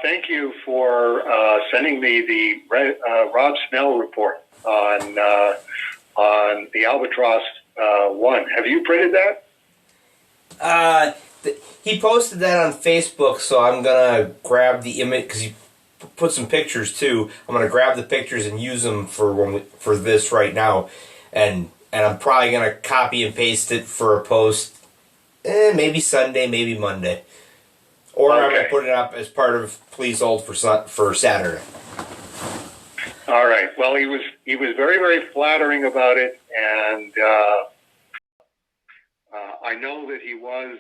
Thank you for sending me the Rob Snell report on the Albatross one. Have you printed that? He posted that on Facebook, so I'm gonna grab the image because he put some pictures too. I'm gonna grab the pictures and use them for this right now, and I'm probably gonna copy and paste it for a post. Maybe Sunday, maybe Monday. Or I'm going to put it up as part of Please Hold for Saturday. All right. Well, he was very, very flattering about it, and I know that he was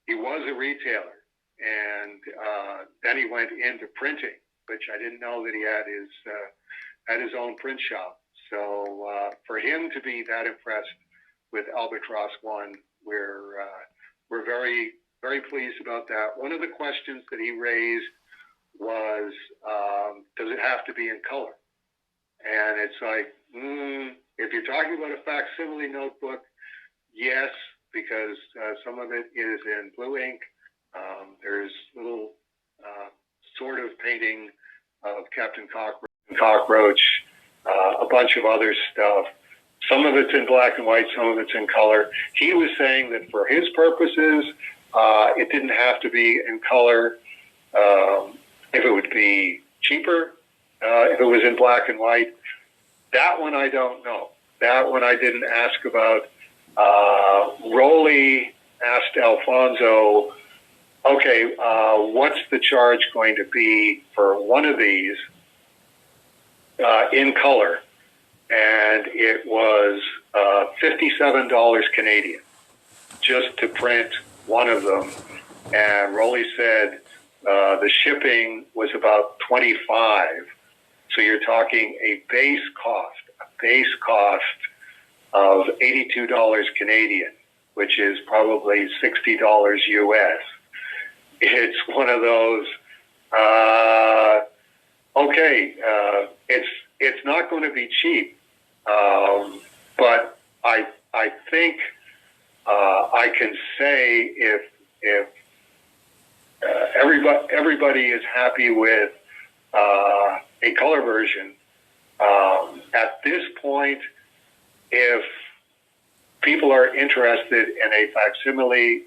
a retailer, and then he went into printing, which I didn't know that he had his own print shop. So for him to be that impressed with Albatross One, we're very, very pleased about that. One of the questions that he raised was, does it have to be in color? And it's like, if you're talking about a facsimile notebook, yes, because some of it is in blue ink. There's little sort of painting of Captain Cockroach, a bunch of other stuff. Some of it's in black and white, some of it's in color. He was saying that for his purposes, it didn't have to be in color. If it would be cheaper, if it was in black and white. That one I don't know. That one I didn't ask about. Rowley asked Alfonso, okay, what's the charge going to be for one of these in color? And it was $57 Canadian just to print one of them. And Rowley said the shipping was about $25. So you're talking a base cost of $82 Canadian, which is probably $60 US. It's one of those, it's not going to be cheap. But I think I can say if everybody is happy with a color version, at this point, if people are interested in a facsimile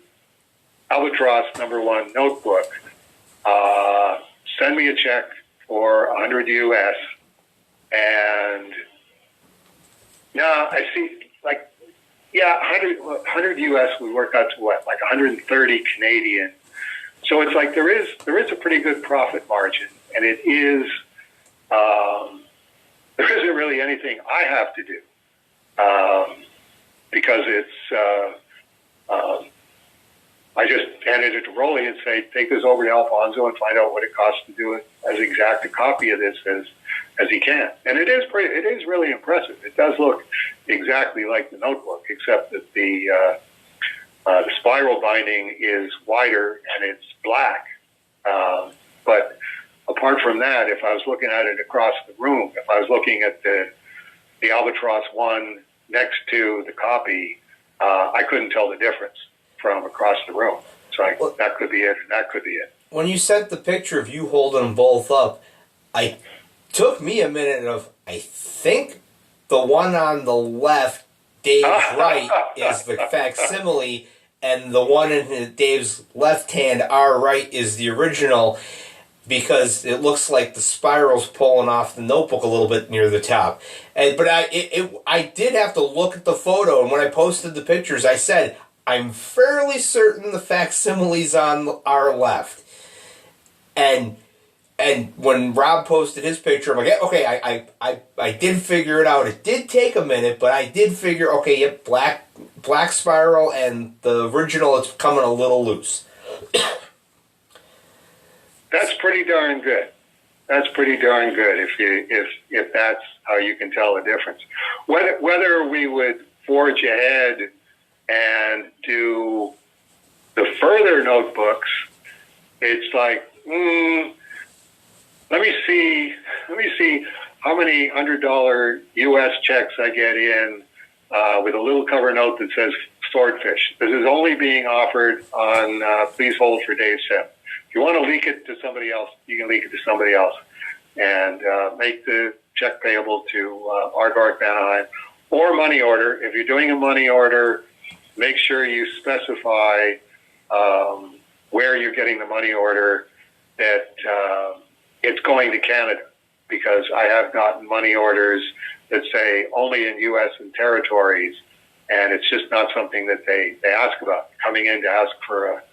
Albatross #1 notebook, send me a check for $100 US, and I see, 100 US would work out to what, like 130 Canadian. So it's like there is a pretty good profit margin, and it is there isn't really anything I have to do because it's I just handed it to Rowley and say, take this over to Alfonso and find out what it costs to do as exact a copy of this as he can. And it is really impressive. It does look exactly like the notebook, except that the spiral binding is wider and it's black. But apart from that, if I was looking at it across the room, if I was looking at the Albatross One next to the copy, I couldn't tell the difference from across the room. So that could be it, and that could be it. When you sent the picture of you holding them both up, took me a minute I think the one on the left, Dave's right, is the facsimile, and the one in Dave's left hand, our right, is the original, because it looks like the spiral's pulling off the notebook a little bit near the top. But I did have to look at the photo, and when I posted the pictures, I said, I'm fairly certain the facsimile's on our left. And when Rob posted his picture, I'm like, okay, I did figure it out. It did take a minute, but I did figure, okay, yep, black spiral, and the original, it's coming a little loose. That's pretty darn good. That's pretty darn good if that's how you can tell the difference. Whether we would forge ahead and do the further notebooks, it's like, let me see how many $100 US checks I get in with a little cover note that says Swordfish. This is only being offered on Please Hold for Dave Sim. If you want to leak it to somebody else, you can leak it to somebody else, and make the check payable to Aardvark Anaheim or money order. If you're doing a money order, make sure you specify where you're getting the money order, that it's going to Canada, because I have gotten money orders that say only in U.S. and territories, and it's just not something that they ask about. Coming in to ask for a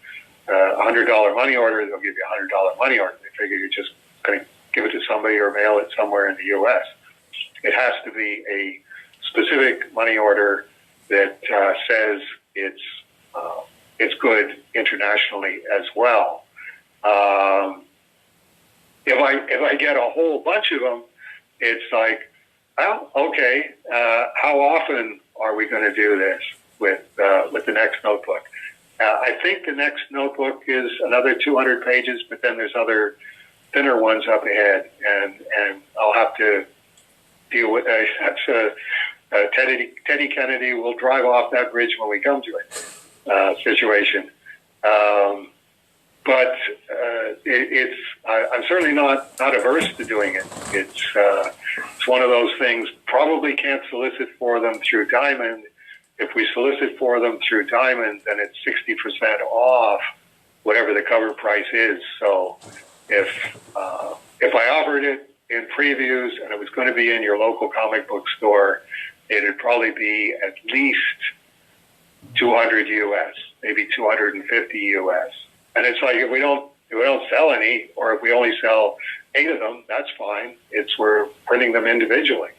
$100 money order, they'll give you a $100 money order. They figure you're just going to give it to somebody or mail it somewhere in the U.S. It has to be a specific money order that says it's good internationally as well. If I get a whole bunch of them, it's like, well, okay, how often are we going to do this with the next notebook? I think the next notebook is another 200 pages, but then there's other thinner ones up ahead, and I'll have to deal with that. That's Teddy Kennedy will drive off that bridge when we come to it situation. But I'm certainly not averse to doing it. It's one of those things. Probably can't solicit for them through Diamond. If we solicit for them through Diamond, then it's 60% off whatever the cover price is. So if I offered it in previews and it was going to be in your local comic book store, it'd probably be at least 200 US, maybe 250 US. And it's like, if we don't sell any, or if we only sell 8 of them, that's fine. We're printing them individually.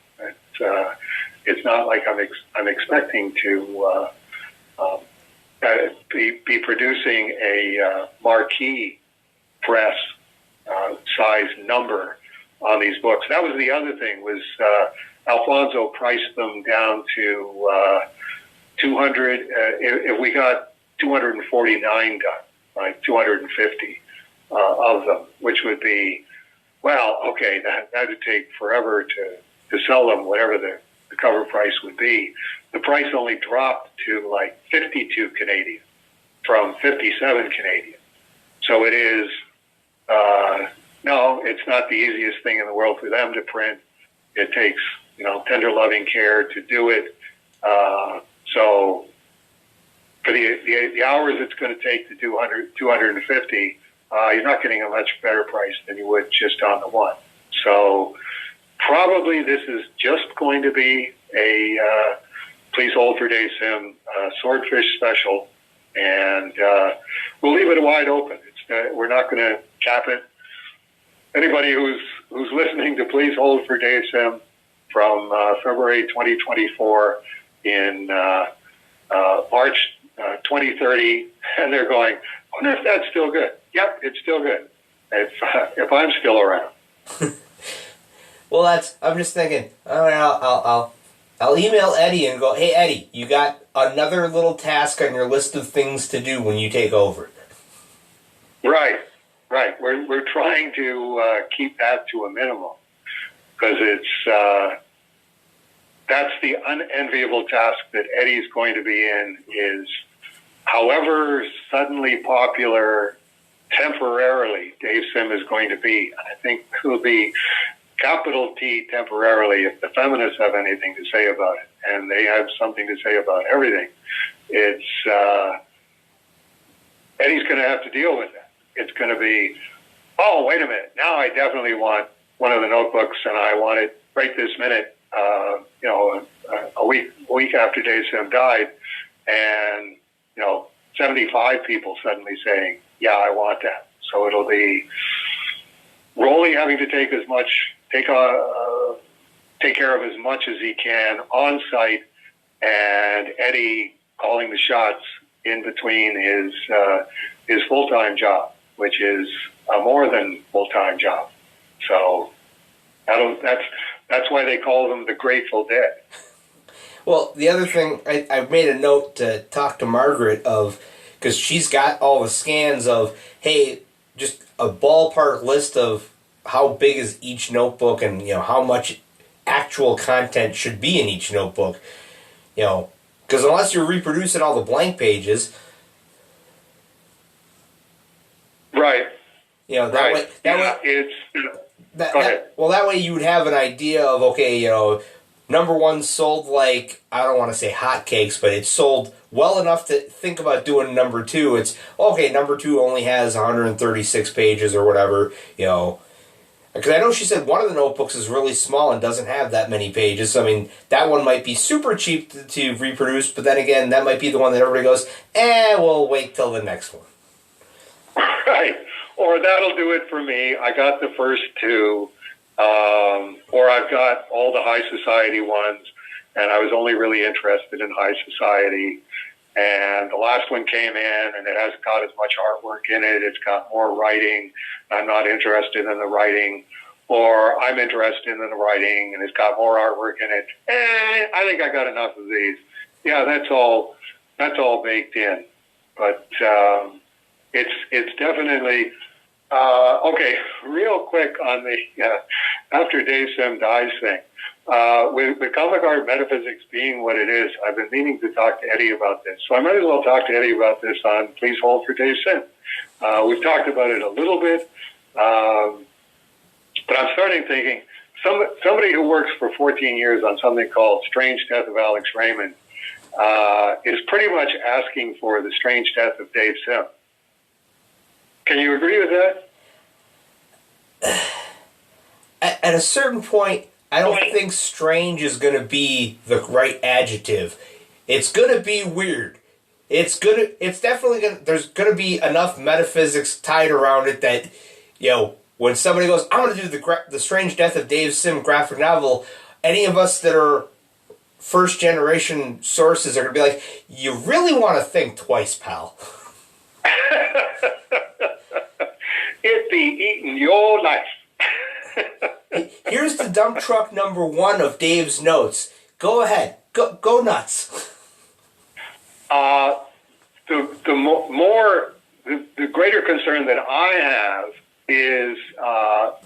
It's not like I'm expecting to be producing a marquee press size number on these books. That was the other thing, was Alfonso priced them down to 200. If we got 249 done, like 250 of them, which would be, well, okay, that would take forever to sell them, whatever the cover price would be. The price only dropped to like 52 Canadian from 57 Canadian. So it is, no, it's not the easiest thing in the world for them to print. It takes, tender loving care to do it. So for the hours it's going to take to do 250, you're not getting a much better price than you would just on the one. So probably this is just going to be a Please Hold for Dave Sim Swordfish special, and we'll leave it wide open. We're not going to cap it. Anybody who's listening to Please Hold for Dave Sim from February 2024 in March 2030, and they're going, I wonder if that's still good. Yep, it's still good. If I'm still around. Well, I'm just thinking, all right, I'll email Eddie and go, hey, Eddie, you got another little task on your list of things to do when you take over. Right. We're trying to keep that to a minimum, because that's the unenviable task that Eddie's going to be in, is however suddenly popular temporarily Dave Sim is going to be. I think it will be capital T temporarily, if the feminists have anything to say about it, and they have something to say about everything. It's Eddie's going to have to deal with that. It's going to be, oh, wait a minute, now I definitely want one of the notebooks, and I want it right this minute. A week after Dave Sim died, and 75 people suddenly saying, yeah, I want that. So it'll be Rolly having to take care of as much as he can on site, and Eddie calling the shots in between his full-time job, which is a more than full-time job. So that's why they call them the Grateful Dead. Well, the other thing, I made a note to talk to Margaret of, because she's got all the scans of, hey, just a ballpark list of how big is each notebook, and how much actual content should be in each notebook. Because unless you're reproducing all the blank pages. Right. You know, that way. That way you would have an idea of, okay, you know, number one sold like, I don't want to say hotcakes, but it sold well enough to think about doing number two. It's, okay, number two only has 136 pages or whatever, you know. Because I know she said one of the notebooks is really small and doesn't have that many pages. So, I mean, that one might be super cheap to reproduce, but then again, that might be the one that everybody goes, we'll wait till the next one. Right. Or that'll do it for me. I got the first two, or I've got all the high society ones, and I was only really interested in high society. And the last one came in, and it hasn't got as much artwork in it. It's got more writing. I'm not interested in the writing. Or I'm interested in the writing, and it's got more artwork in it. I think I got enough of these. Yeah, that's all baked in. But it's definitely okay. Real quick on the after Dave Sim dies thing. With comic art metaphysics being what it is, I've been meaning to talk to Eddie about this. So I might as well talk to Eddie about this on Please Hold for Dave Sim. We've talked about it a little bit, but I'm starting thinking, somebody who works for 14 years on something called Strange Death of Alex Raymond is pretty much asking for the strange death of Dave Sim. Can you agree with that? At a certain point, I don't think strange is going to be the right adjective. It's going to be weird. It's definitely going to, there's going to be enough metaphysics tied around it that, you know, when somebody goes, I'm going to do the Strange Death of Dave Sim graphic novel, any of us that are first generation sources are going to be like, you really want to think twice, pal. It be eating your life. Here's the dump truck number one of Dave's notes. Go ahead. Go nuts. The greater concern that I have is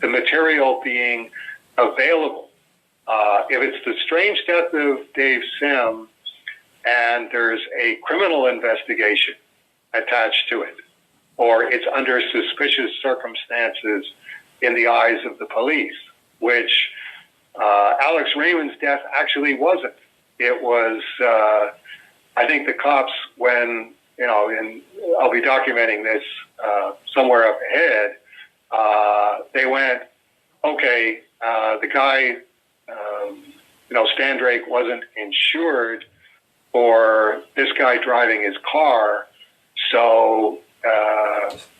the material being available. If it's the strange death of Dave Sim and there's a criminal investigation attached to it, or it's under suspicious circumstances in the eyes of the police, which Alex Raymond's death actually wasn't. It was, I think the cops, when, you know, and I'll be documenting this somewhere up ahead, they went, okay, the guy, Stan Drake wasn't insured for this guy driving his car, so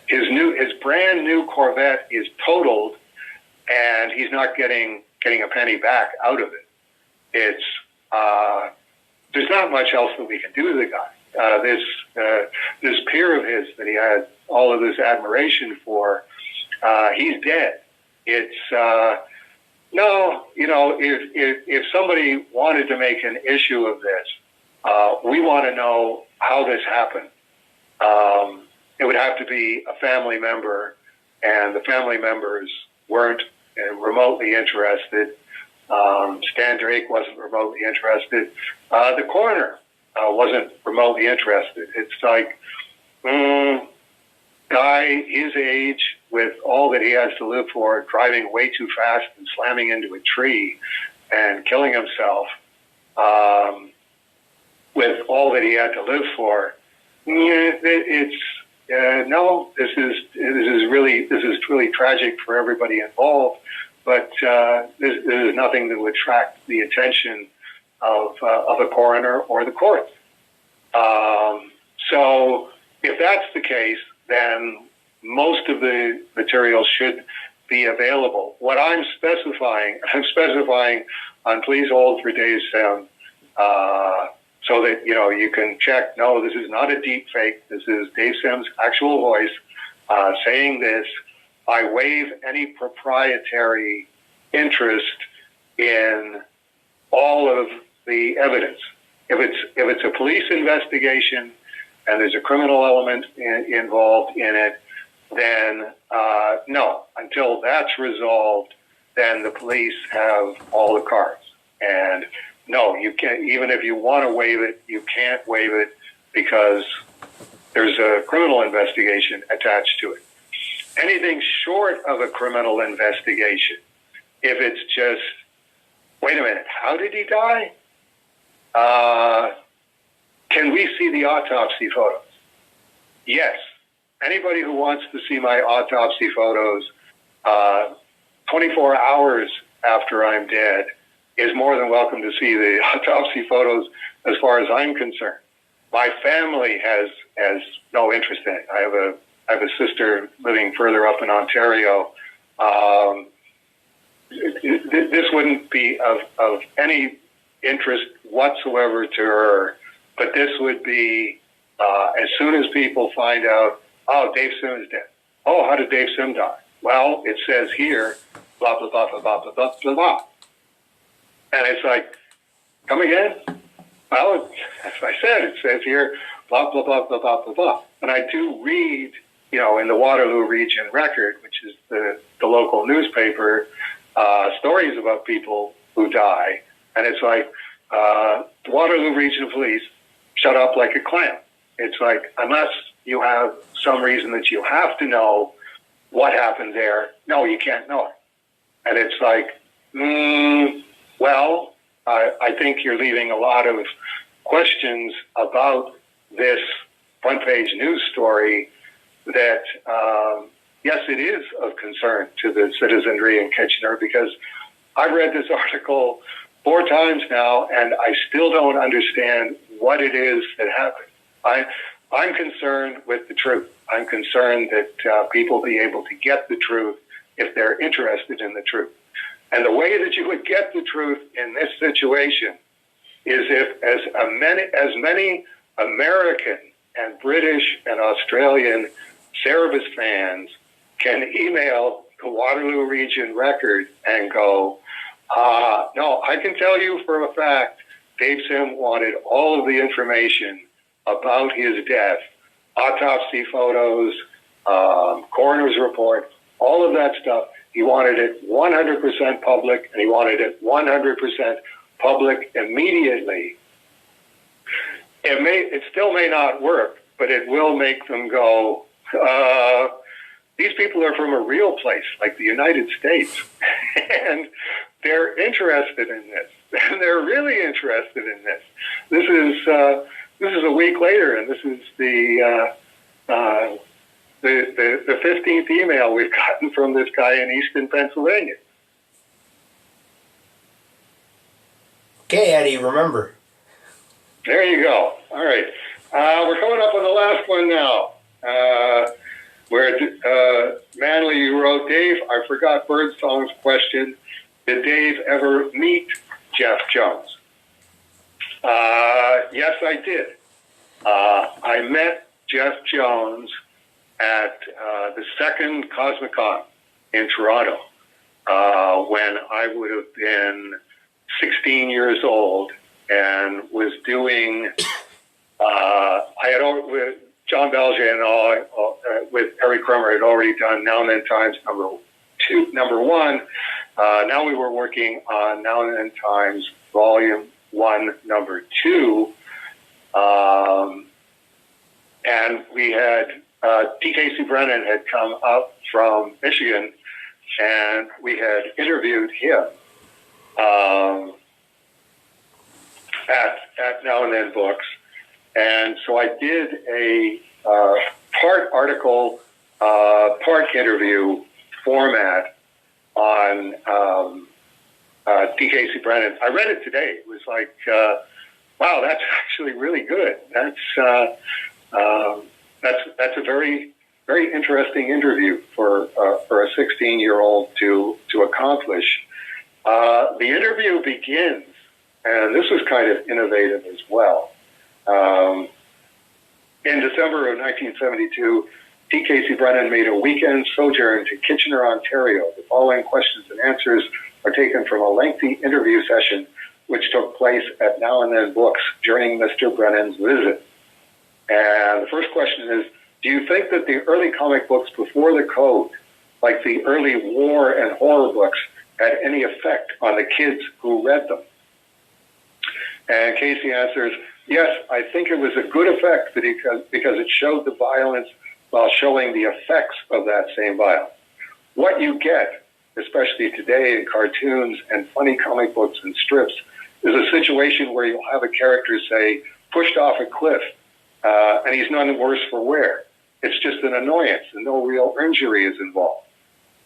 his brand new Corvette is totaled, and he's not getting a penny back out of it. It's there's not much else that we can do to the guy. This peer of his that he had all of this admiration for, he's dead. It's no, if somebody wanted to make an issue of this, we want to know how this happened. It would have to be a family member, and the family members weren't remotely interested. Stan Drake wasn't remotely interested. The coroner wasn't remotely interested. It's like, guy his age, with all that he has to live for, driving way too fast and slamming into a tree and killing himself, with all that he had to live for. It's no. This is really tragic for everybody involved. But this is nothing that would attract the attention of a coroner or the courts. So if that's the case, then most of the material should be available. What I'm specifying on Please Hold for Dave Sim, so that you can check. No, this is not a deep fake. This is Dave Sim's actual voice saying this. I waive any proprietary interest in all of the evidence. If it's a police investigation and there's a criminal element involved in it, then no. Until that's resolved, then the police have all the cards. And no, you can't. Even if you want to waive it, you can't waive it because there's a criminal investigation attached to it. anything short of a criminal investigation, if it's just, wait a minute, how did he die? Can we see the autopsy photos? Yes. Anybody who wants to see my autopsy photos 24 hours after I'm dead is more than welcome to see the autopsy photos as far as I'm concerned. My family has no interest in it. I have a sister living further up in Ontario. This wouldn't be of any interest whatsoever to her, but this would be as soon as people find out, oh, Dave Sim is dead. Oh, how did Dave Sim die? Well, it says here, blah, blah, blah, blah, blah, blah, blah, blah, blah. And it's like, come again? Well, as I said, it says here, blah, blah, blah, blah, blah, blah, blah. And I do read, in the Waterloo Region Record, which is the local newspaper, stories about people who die. And it's like, the Waterloo Region Police shut up like a clam. It's like, unless you have some reason that you have to know what happened there, no, you can't know it. And it's like, well, I think you're leaving a lot of questions about this front page news story that, yes, it is of concern to the citizenry in Kitchener, because I've read this article 4 times now, and I still don't understand what it is that happened. I'm concerned with the truth. I'm concerned that people be able to get the truth if they're interested in the truth. And the way that you would get the truth in this situation is if as many American and British and Australian Cerebus fans can email the Waterloo Region Record and go, no, I can tell you for a fact Dave Sim wanted all of the information about his death, autopsy photos, coroner's report, all of that stuff. He wanted it 100% public, and he wanted it 100% public immediately. It still may not work, but it will make them go, these people are from a real place, like the United States, and they're interested in this. And they're really interested in this. This is a week later, and this is the 15th email we've gotten from this guy in Easton, Pennsylvania. Okay, Eddie, remember. There you go. All right. We're coming up on the last one now. Where Manley, you wrote, Dave, I forgot Birdsong's question. Did Dave ever meet Jeff Jones? Yes, I did. I met Jeff Jones at the second Cosmicon in Toronto when I would have been 16 years old and was doing, with John Belger and all, with Eric Crummer, had already done Now and Then Times number 1. Now we were working on Now and Then Times Volume 1, number 2. And we had T. Casey Brennan had come up from Michigan, and we had interviewed him at Now and Then Books. And so I did a part article, part interview format on T. Casey Brennan. I read it today. It was like, wow, that's actually really good. That's a very, very interesting interview for a 16-year-old to accomplish. The interview begins, and this was kind of innovative as well. In December of 1972, T. Casey Brennan made a weekend sojourn to Kitchener, Ontario. The following questions and answers are taken from a lengthy interview session which took place at Now and Then Books during Mr. Brennan's visit. And the first question is, do you think that the early comic books before the code, like the early war and horror books, had any effect on the kids who read them? And Casey answers, yes, I think it was a good effect because it showed the violence while showing the effects of that same violence. What you get, especially today in cartoons and funny comic books and strips, is a situation where you'll have a character, say, pushed off a cliff, and he's none the worse for wear. It's just an annoyance, and no real injury is involved.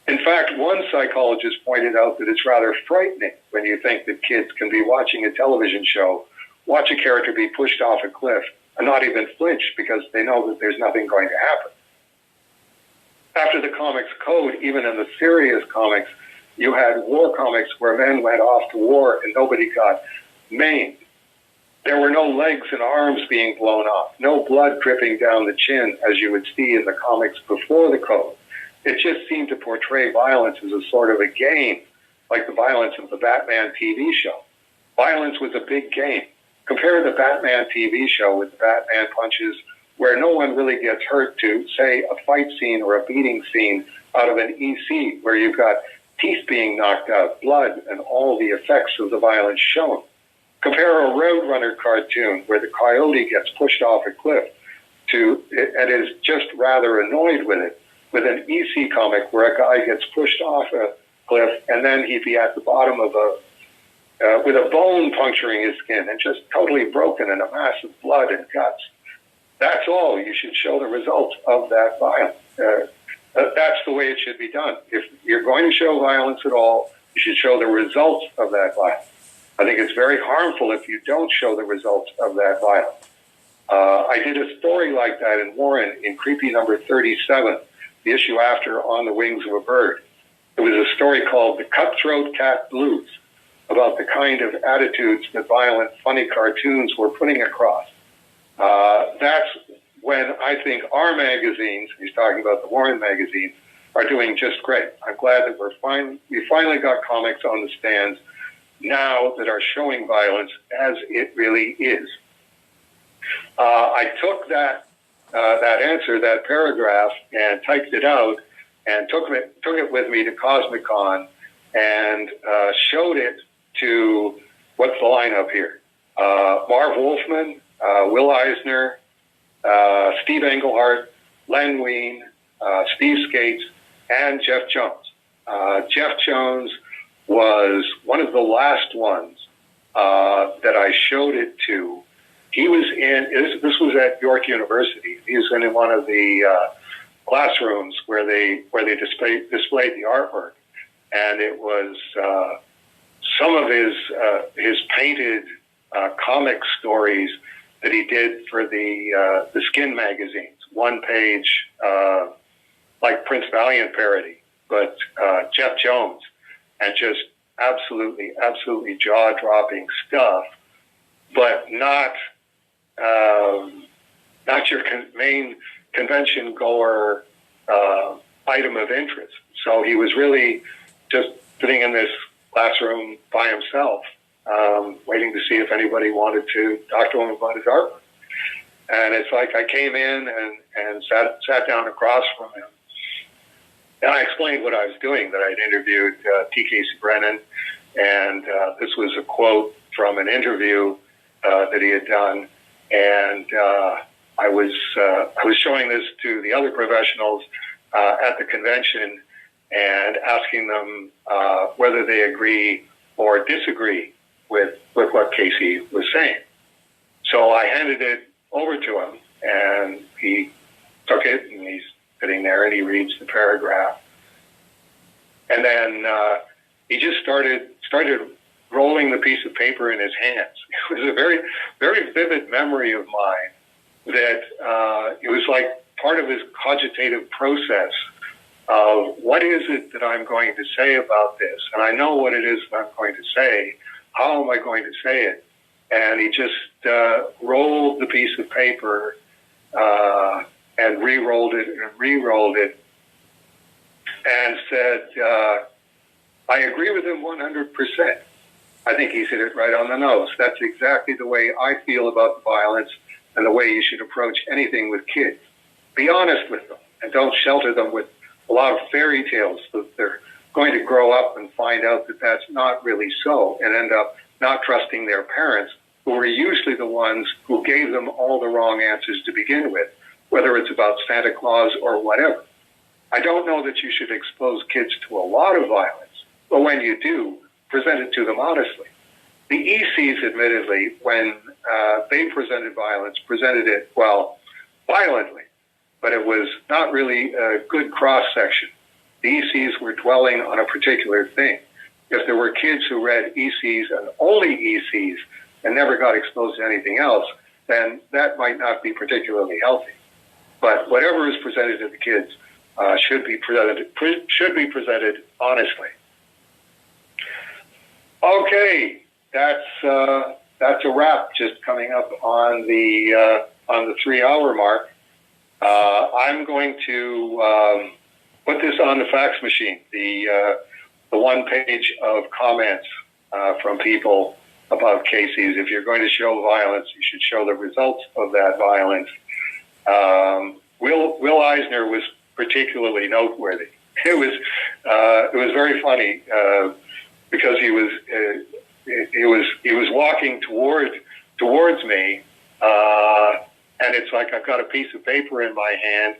In fact, one psychologist pointed out that it's rather frightening when you think that kids can be watching a television show, watch a character be pushed off a cliff, and not even flinch because they know that there's nothing going to happen. After the comics code, even in the serious comics, you had war comics where men went off to war and nobody got maimed. There were no legs and arms being blown off, no blood dripping down the chin as you would see in the comics before the code. It just seemed to portray violence as a sort of a game, like the violence of the Batman TV show. Violence was a big game. Compare the Batman TV show with the Batman punches, where no one really gets hurt, to, say, a fight scene or a beating scene out of an EC, where you've got teeth being knocked out, blood, and all the effects of the violence shown. Compare a Roadrunner cartoon where the coyote gets pushed off a cliff and is just rather annoyed with it, with an EC comic where a guy gets pushed off a cliff and then he'd be at the bottom of with a bone puncturing his skin and just totally broken and a mass of blood and guts. That's all. You should show the results of that violence. That's the way it should be done. If you're going to show violence at all, you should show the results of that violence. I think it's very harmful if you don't show the results of that violence. I did a story like that in Warren in Creepy number 37, the issue after On the Wings of a Bird. It was a story called The Cutthroat Cat Blues, about the kind of attitudes that violent, funny cartoons were putting across. That's when I think our magazines, he's talking about the Warren magazines, are doing just great. I'm glad that we finally got comics on the stands now that are showing violence as it really is. I took that answer, that paragraph, and typed it out and took it with me to Cosmic-Con and showed it to, what's the lineup here? Marv Wolfman, Will Eisner, Steve Englehart, Len Wein, Steve Skates, and Jeff Jones. Jeff Jones was one of the last ones that I showed it to. He was this was at York University. He was in one of the classrooms where they displayed the artwork, and it was some of his painted comic stories that he did for the Skin magazines. One page, like Prince Valiant parody, but Jeff Jones, and just absolutely jaw-dropping stuff, but not your main convention goer item of interest. So he was really just sitting in this classroom by himself, waiting to see if anybody wanted to talk to him about his artwork. And it's like I came in and sat down across from him. And I explained what I was doing, that I'd interviewed T. Casey Brennan, and this was a quote from an interview that he had done. And I was showing this to the other professionals at the convention and asking them whether they agree or disagree with what Casey was saying. So I handed it over to him, and he took it, and he's sitting there, and he reads the paragraph. And then he just started rolling the piece of paper in his hands. It was a very, very vivid memory of mine that it was like part of his cogitative process of what is it that I'm going to say about this? And I know what it is that I'm going to say. How am I going to say it? And he just rolled the piece of paper and re-rolled it and re-rolled it and said, I agree with him 100%. I think he's hit it right on the nose. That's exactly the way I feel about violence and the way you should approach anything with kids. Be honest with them and don't shelter them with a lot of fairy tales so that they're going to grow up and find out that that's not really so and end up not trusting their parents, who are usually the ones who gave them all the wrong answers to begin with, whether it's about Santa Claus or whatever. I don't know that you should expose kids to a lot of violence, but when you do, present it to them honestly. The ECs, admittedly, when they presented violence, presented it, well, violently, but it was not really a good cross-section. The ECs were dwelling on a particular thing. If there were kids who read ECs and only ECs and never got exposed to anything else, then that might not be particularly healthy. But whatever is presented to the kids should be presented honestly. Okay, that's a wrap. Just coming up on the 3-hour mark. I'm going to put this on the fax machine. The one page of comments from people about cases. If you're going to show violence, you should show the results of that violence. Will Eisner was particularly noteworthy. It was very funny because he was walking towards me, and it's like I've got a piece of paper in my hand,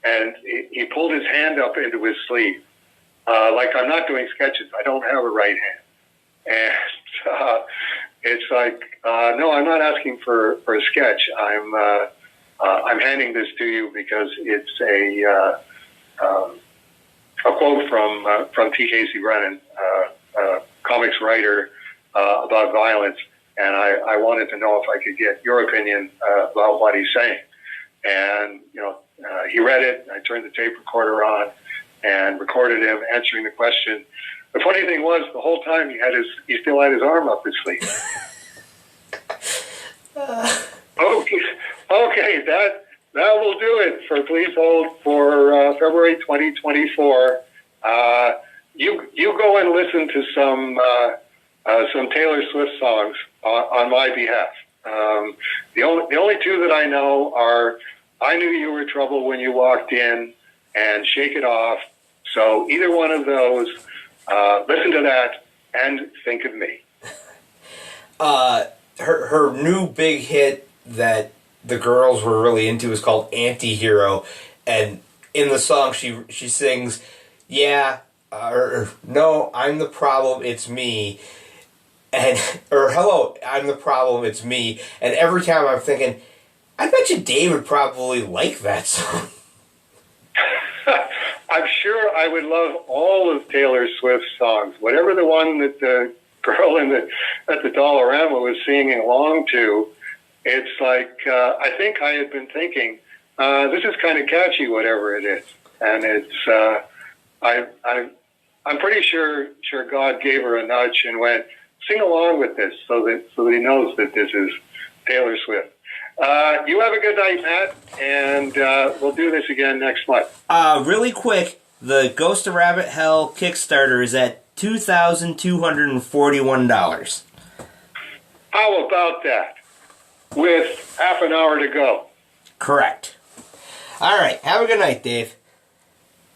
and he pulled his hand up into his sleeve, like I'm not doing sketches. I don't have a right hand. And it's like, no, I'm not asking for a sketch. I'm handing this to you because it's a quote from T. Casey Brennan, comics writer, about violence, and I wanted to know if I could get your opinion about what he's saying. And he read it. I turned the tape recorder on and recorded him answering the question. The funny thing was, the whole time he still had his arm up his sleeve. Okay, that will do it for Please Hold for February 2024. You go and listen to some Taylor Swift songs on my behalf. The only two that I know are "I Knew You Were Trouble When You Walked In" and "Shake It Off." So either one of those, listen to that and think of me. Her new big hit that the girls were really into is called "Anti-Hero," and in the song she sings, "Yeah," or "No, I'm the problem, it's me," and or "Hello, I'm the problem, it's me," and every time I'm thinking, I bet you Dave would probably like that song. I'm sure I would love all of Taylor Swift's songs, whatever the one that the girl at the Dollarama was singing along to. It's like, I think I had been thinking, this is kind of catchy, whatever it is. And it's, I'm pretty sure God gave her a nudge and went, sing along with this so that he knows that this is Taylor Swift. You have a good night, Matt, and we'll do this again next month. Really quick, the Ghost of Rabbit Hell Kickstarter is at $2,241. How about that? With half an hour to go. Correct. All right. Have a good night, Dave.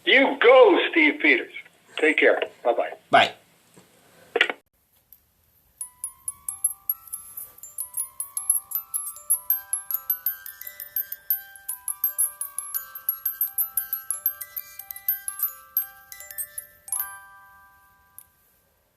You go, Steve Peters. Take care. Bye-bye. Bye.